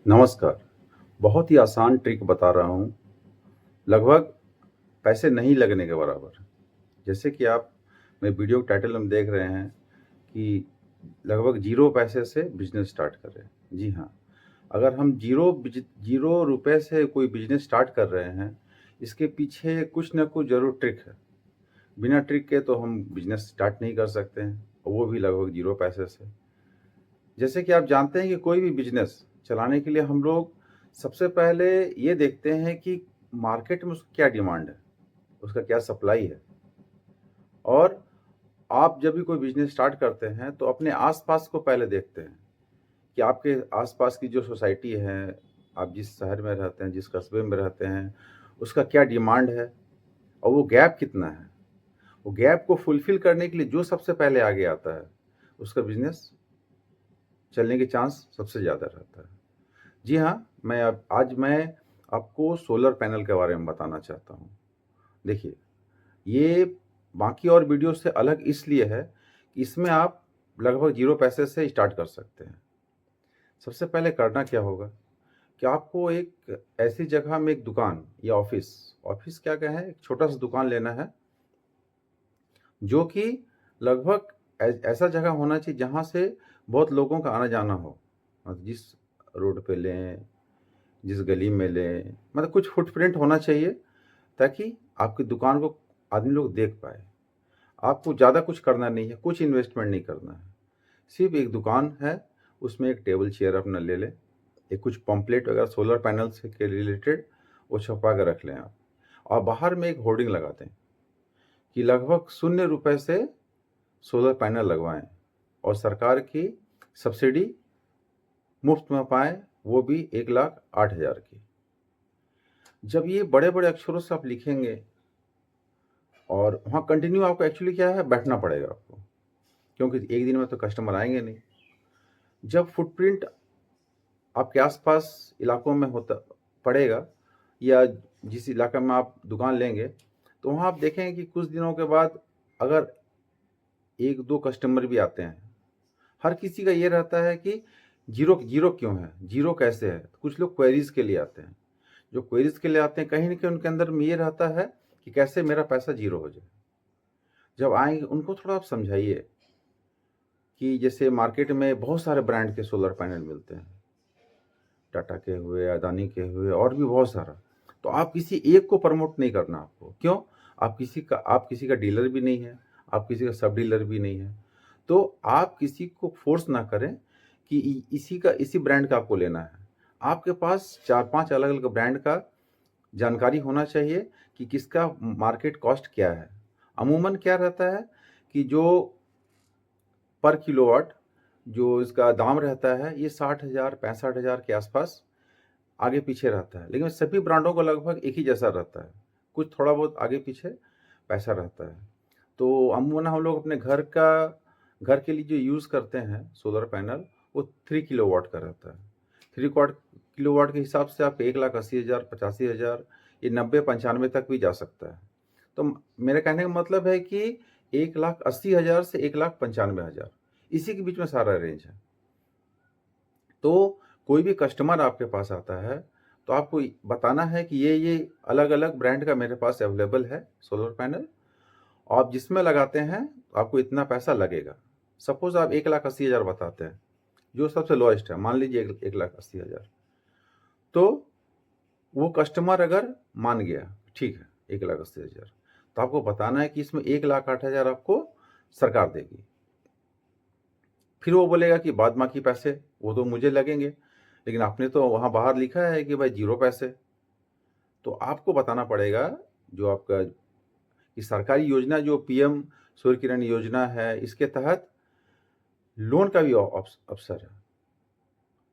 नमस्कार। बहुत ही आसान ट्रिक बता रहा हूँ, लगभग पैसे नहीं लगने के बराबर। जैसे कि आप मेरे वीडियो के टाइटल में देख रहे हैं कि लगभग ज़ीरो पैसे से बिज़नेस स्टार्ट करें। जी हाँ, अगर हम ज़ीरो रुपए से कोई बिज़नेस स्टार्ट कर रहे हैं, इसके पीछे कुछ न कुछ ज़रूर ट्रिक है। बिना ट्रिक के तो हम बिज़नेस स्टार्ट नहीं कर सकते हैं, और वो भी लगभग ज़ीरो पैसे से। जैसे कि आप जानते हैं कि कोई भी बिज़नेस चलाने के लिए हम लोग सबसे पहले ये देखते हैं कि मार्केट में उसकी क्या डिमांड है, उसका क्या सप्लाई है। और आप जब भी कोई बिज़नेस स्टार्ट करते हैं तो अपने आस-पास को पहले देखते हैं कि आपके आस-पास की जो सोसाइटी है, आप जिस शहर में रहते हैं, जिस कस्बे में रहते हैं, उसका क्या डिमांड है और वो गैप कितना है। वो गैप को फुलफ़िल करने के लिए जो सबसे पहले आगे आता है, उसका बिज़नेस चलने के चांस सबसे ज़्यादा रहता है। जी हाँ, मैं आपको सोलर पैनल के बारे में बताना चाहता हूँ। देखिए, ये बाकी और वीडियो से अलग इसलिए है कि इसमें आप लगभग ज़ीरो पैसे से स्टार्ट कर सकते हैं। सबसे पहले करना क्या होगा कि आपको एक ऐसी जगह में एक दुकान या ऑफ़िस क्या कहें, एक छोटा-सा दुकान लेना है, जो कि लगभग ऐसा जगह होना चाहिए जहाँ से बहुत लोगों का आना-जाना हो। जिस रोड पे लें, जिस गली में लें, मतलब कुछ फुटप्रिंट होना चाहिए ताकि आपकी दुकान को आदमी लोग देख पाएँ। आपको ज़्यादा कुछ करना नहीं है, कुछ इन्वेस्टमेंट नहीं करना है। सिर्फ़ एक दुकान है, उसमें एक टेबल चेयर अपना ले लें, एक कुछ पम्पलेट वगैरह सोलर पैनल से के रिलेटेड वो छपवा के रख लें आप। और बाहर में एक होर्डिंग लगा दें कि लगभग शून्य रुपए से सोलर पैनल लगवाएँ और सरकार की सब्सिडी मुफ़्त में पाएँ, वो भी 1,08,000 की। जब ये बड़े-बड़े अक्षरों से आप लिखेंगे और वहाँ कंटिन्यू आपको एक्चुअली क्या है, बैठना पड़ेगा आपको, क्योंकि एक दिन में तो कस्टमर आएँगे नहीं। जब फुटप्रिंट आपके आस-पास इलाकों में होता पड़ेगा या जिस इलाके में आप दुकान लेंगे, तो वहाँ आप देखेंगे कि कुछ दिनों के बाद अगर 1-2 कस्टमर भी आते हैं, हर किसी का ये रहता है कि ज़ीरो ज़ीरो क्यों है? ज़ीरो कैसे है? कुछ लोग क्वेरीज़ के लिए आते हैं। जो क्वेरीज़ के लिए आते हैं, कहीं न कहीं उनके अंदर में ये रहता है कि कैसे मेरा पैसा ज़ीरो हो जाए। जब आएँगे उनको थोड़ा आप समझाइए कि जैसे मार्केट में बहुत सारे ब्रांड के सोलर पैनल मिलते हैं। टाटा के हुए, अदानी के हुए और भी बहुत सारा। तो आप किसी एक को प्रमोट नहीं करना आपको। क्यों? आप किसी का डीलर भी नहीं है, आप किसी का सब डीलर भी नहीं है। तो आप किसी को फ़ोर्स ना करें कि इसी ब्रांड का आपको लेना है। आपके पास 4-5 अलग-अलग ब्रांड का जानकारी होना चाहिए कि किसका मार्केट कॉस्ट क्या है। अमूमन क्या रहता है कि जो पर किलोवाट जो इसका दाम रहता है, ये 60,000 65,000 के आसपास आगे-पीछे रहता है। लेकिन सभी ब्रांडों का लगभग एक ही जैसा रहता है। कुछ थोड़ा बहुत आगे-पीछे पैसा रहता है। तो अमूमन हम लोग अपने घर के लिए जो यूज़ करते हैं सोलर पैनल, वो 3 किलोवाट का रहता है। 3 क्वाट किलोवाट के हिसाब से आप 1,80,000 85,000 ये 90-95 तक भी जा सकता है। तो मेरे कहने का मतलब है कि 1,80,000 से 1,95,000 इसी के बीच में सारा रेंज है। तो कोई भी कस्टमर आपके पास आता है, तो आपको बताना है कि ये अलग-अलग ब्रांड का मेरे पास अवेलेबल है सोलर पैनल। आप जिसमें लगाते हैं, आपको इतना पैसा लगेगा। सपोज़ आप 1,80,000 बताते हैं, जो सबसे लोएस्ट है, मान लीजिए 1,80,000। तो वो कस्टमर अगर मान गया, ठीक है, 1,80,000, तो आपको बताना है कि इसमें 1,08,000 आपको सरकार देगी। फिर वो बोलेगा कि बाद बाकी पैसे वो तो मुझे लगेंगे, लेकिन आपने तो वहाँ बाहर लिखा है कि भाई ज़ीरो पैसे। तो आपको बताना पड़ेगा जो आपका कि सरकारी योजना जो पीएम सूर्य किरण योजना है, इसके तहत लोन का भी अवसर है।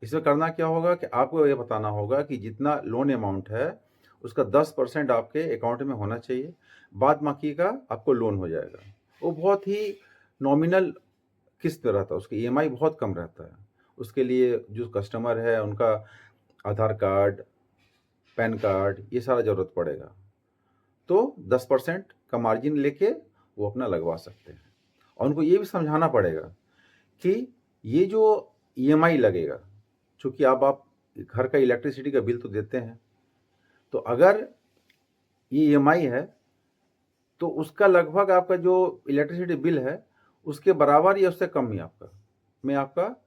इसमें करना क्या होगा कि आपको ये बताना होगा कि जितना लोन अमाउंट है, उसका 10% आपके अकाउंट में होना चाहिए, बाद बाकी का आपको लोन हो जाएगा। वो बहुत ही नॉमिनल किस्त रहता है, उसकी ईएमआई बहुत कम रहता है। उसके लिए जो कस्टमर है उनका आधार कार्ड, पैन कार्ड ये सारा ज़रूरत पड़ेगा। तो 10% का मार्जिन लेके वो अपना लगवा सकते हैं। और उनको ये भी समझाना पड़ेगा कि ये जो ईएमआई लगेगा, चूँकि अब आप घर का इलेक्ट्रिसिटी का बिल तो देते हैं, तो अगर ये ईएमआई है तो उसका लगभग आपका जो इलेक्ट्रिसिटी बिल है, उसके बराबर या उससे कम ही आपका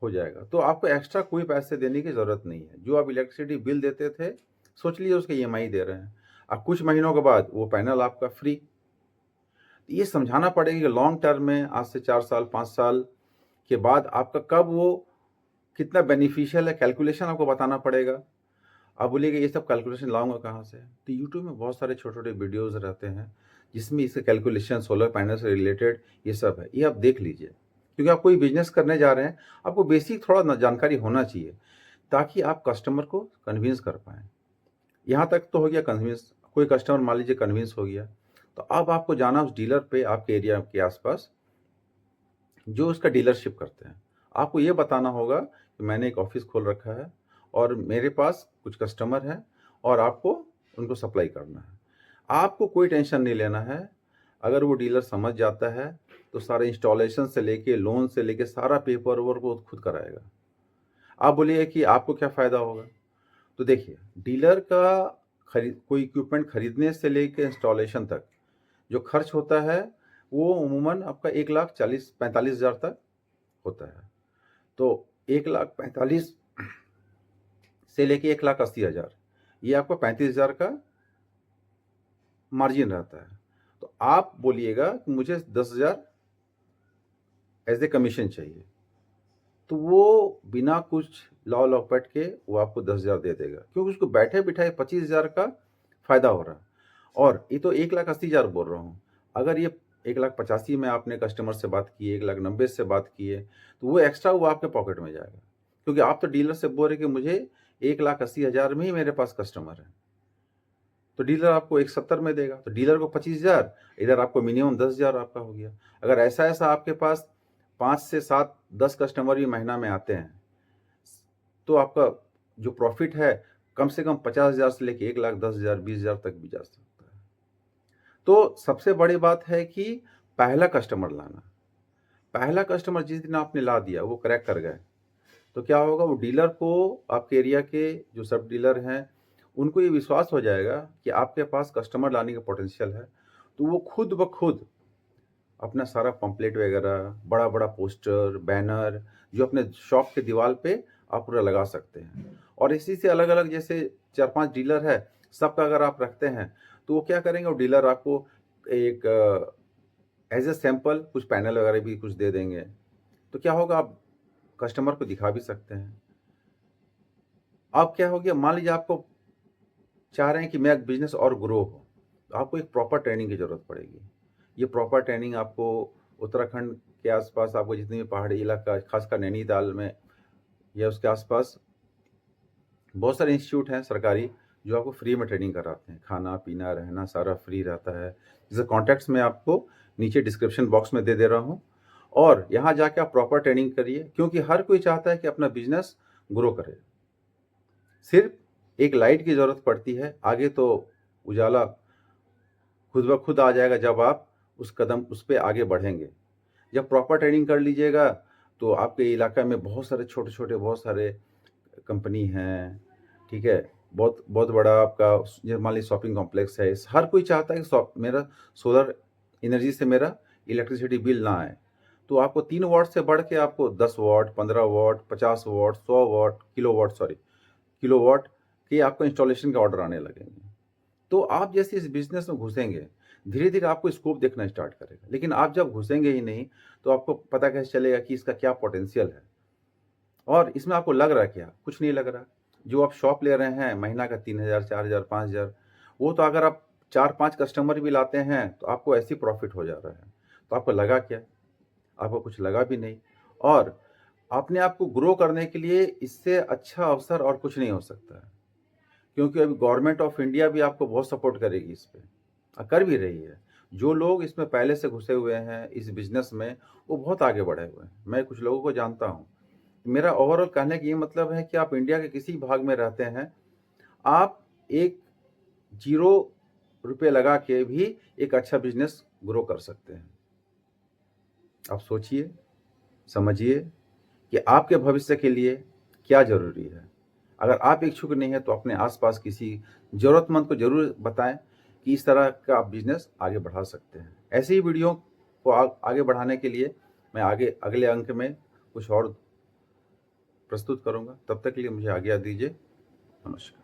हो जाएगा। तो आपको एक्स्ट्रा कोई पैसे देने की ज़रूरत नहीं है। जो आप इलेक्ट्रिसिटी बिल देते थे, सोच लीजिए उसका ईएमआई दे रहे हैं। अब कुछ महीनों के बाद वो पैनल आपका फ्री। ये समझाना पड़ेगा कि लॉन्ग टर्म में आज से 4 साल, 5 साल के बाद आपका कब वो कितना बेनिफिशियल है, कैलकुलेशन आपको बताना पड़ेगा। आप बोलिएगा ये सब कैलकुलेशन लाऊँगा कहाँ से? तो यूट्यूब में बहुत सारे छोटे-छोटे वीडियोज़ रहते हैं, जिसमें इसके कैलकुलेशन सोलर पैनल से रिलेटेड ये सब है। ये आप देख लीजिए, क्योंकि आप कोई बिज़नेस करने जा रहे हैं, आपको बेसिक थोड़ा ना जानकारी होना चाहिए, ताकि आप कस्टमर को कन्विंस कर पाएँ। यहाँ तक तो हो गया कन्विंस, कोई कस्टमर मान लीजिए कन्विंस हो गया, तो अब आपको जाना उस डीलर पे आपके एरिया के आस-पास, जो उसका डीलरशिप करते हैं। आपको ये बताना होगा कि मैंने एक ऑफ़िस खोल रखा है और मेरे पास कुछ कस्टमर हैं और आपको उनको सप्लाई करना है। आपको कोई टेंशन नहीं लेना है, अगर वो डीलर समझ जाता है, तो सारे इंस्टॉलेशन से लेके, लोन से लेके सारा पेपर वर्क वो खुद कराएगा। आप बोलिए कि आपको क्या फ़ायदा होगा? तो देखिए, डीलर का कोई इक्विपमेंट खरीदने से लेके इंस्टॉलेशन तक जो खर्च होता है, वो अमूमन आपका 1,40,45,000 तक होता है। तो 1,45,000 से लेके 1,80,000 ये आपका 35,000 का मार्जिन रहता है। तो आप बोलिएगा कि मुझे 10,000 एज़ ए कमीशन चाहिए, तो वो बिना कुछ लॉ लपट के वो आपको 10,000 दे देगा, क्योंकि उसको बैठे-बिठाए 25,000 का फ़ायदा हो रहा है। और ये तो 1,80,000 बोल रहा हूँ। अगर ये 1,85,000 में आपने कस्टमर से बात की है, 1,90,000 से बात की है, तो वो एक्स्ट्रा वो आपके पॉकेट में जाएगा। क्योंकि आप तो डीलर से बोल रहे हैं कि मुझे 1,80,000 में ही मेरे पास कस्टमर है। तो डीलर आपको 1,70,000 में देगा, तो डीलर को 25,000, इधर आपको मिनिमम 10,000 आपका हो गया। अगर ऐसा-ऐसा आपके पास 5 से 7, 10 कस्टमर भी महीना में आते हैं, तो आपका जो प्रॉफ़िट है, कम से कम 50,000 से लेके 1,10,000, 20,000 तक भी जा सकता है। तो सबसे बड़ी बात है कि पहला कस्टमर लाना। पहला कस्टमर जिस दिन आपने ला दिया, वो क्रैक कर गए, तो क्या होगा, वो डीलर को, आपके एरिया के जो सब डीलर हैं, उनको ये विश्वास हो जाएगा कि आपके पास कस्टमर लाने का पोटेंशियल है, तो वो खुद ब खुद अपना सारा पम्पलेट वगैरह, बड़ा-बड़ा पोस्टर, बैनर जो अपने शॉप के दीवार पे आप पूरा लगा सकते हैं। और इसी से अलग-अलग जैसे 4-5 डीलर है, सबका अगर आप रखते हैं, तो वो क्या करेंगे, वो डीलर आपको एक एज़ अ सैंपल कुछ पैनल वगैरह भी कुछ दे देंगे। तो क्या होगा, आप कस्टमर को दिखा भी सकते हैं। अब क्या हो गया, मान लीजिए आपको चाह रहे हैं कि मेरा बिज़नेस और ग्रो हो, तो आपको एक प्रॉपर ट्रेनिंग की ज़रूरत पड़ेगी। ये प्रॉपर ट्रेनिंग आपको उत्तराखंड के आस-पास आपको जितने भी पहाड़ी इलाका, खासकर नैनीताल में या उसके आस-पास बहुत सारे इंस्टीट्यूट हैं सरकारी, जो आपको फ्री में ट्रेनिंग कराते हैं। खाना-पीना, रहना सारा फ्री रहता है। जिसके कॉन्टैक्ट्स मैं आपको नीचे डिस्क्रिप्शन बॉक्स में दे दे रहा हूँ, और यहाँ जाके आप प्रॉपर ट्रेनिंग करिए, क्योंकि हर कोई चाहता है कि अपना बिज़नेस ग्रो करे। सिर्फ़ एक लाइट की ज़रूरत पड़ती है, आगे तो उजाला खुद ब खुद आ जाएगा जब आप उस पे आगे बढ़ेंगे। जब प्रॉपर ट्रेनिंग कर लीजिएगा, तो आपके इलाका में बहुत सारे छोटे-छोटे बहुत सारे कंपनी हैं, ठीक है? बहुत बहुत बड़ा आपका ये मान लीजिए शॉपिंग कॉम्प्लेक्स है। हर कोई चाहता है कि मेरा सोलर एनर्जी से मेरा इलेक्ट्रिसिटी बिल ना आए। तो आपको 3 वॉट से बढ़ के आपको 10 what, 15 what, 50 what, 100 what, kilowatt sorry, kilowatt के आपको इंस्टॉलेशन के ऑर्डर आने लगेंगे। तो आप जैसे इस बिज़नेस में घुसेंगे, धीरे-धीरे आपको स्कोप देखना स्टार्ट करेगा। लेकिन आप जब घुसेंगे ही नहीं, तो आपको पता कैसे चलेगा कि इसका क्या पोटेंशियल है? और इसमें आपको लग रहा है क्या? कुछ नहीं लग रहा। जो आप शॉप ले रहे हैं महीना का 3,000, 4,000, 5,000, वो तो अगर आप 4-5 कस्टमर भी लाते हैं, तो आपको ऐसे ही प्रॉफ़िट हो जा रहा है। तो आपको लगा क्या? आपको कुछ लगा भी नहीं। और अपने आप को ग्रो करने के लिए इससे अच्छा अवसर और कुछ नहीं हो सकता है। क्योंकि अभी गवर्नमेंट ऑफ इंडिया भी आपको बहुत सपोर्ट करेगी इस पे, कर भी रही है। जो लोग इसमें पहले से घुसे हुए हैं इस बिज़नेस में, वो बहुत आगे बढ़े हुए हैं। मैं कुछ लोगों को जानता हूँ। मेरा ओवरऑल कहने का ये मतलब है कि आप इंडिया के किसी भाग में रहते हैं, आप एक ₹0 लगा के भी एक अच्छा बिज़नेस ग्रो कर सकते हैं। आप सोचिए, समझिए कि आपके भविष्य के लिए क्या ज़रूरी है। अगर आप इच्छुक नहीं हैं तो अपने आस-पास किसी ज़रूरतमंद को ज़रूर बताएँ कि इस तरह का आप बिज़नेस आगे बढ़ा सकते हैं। ऐसे ही वीडियो को आगे बढ़ाने के लिए मैं आगे अगले अंक में कुछ और प्रस्तुत करूँगा। तब तक के लिए मुझे आज्ञा दीजिए। नमस्कार।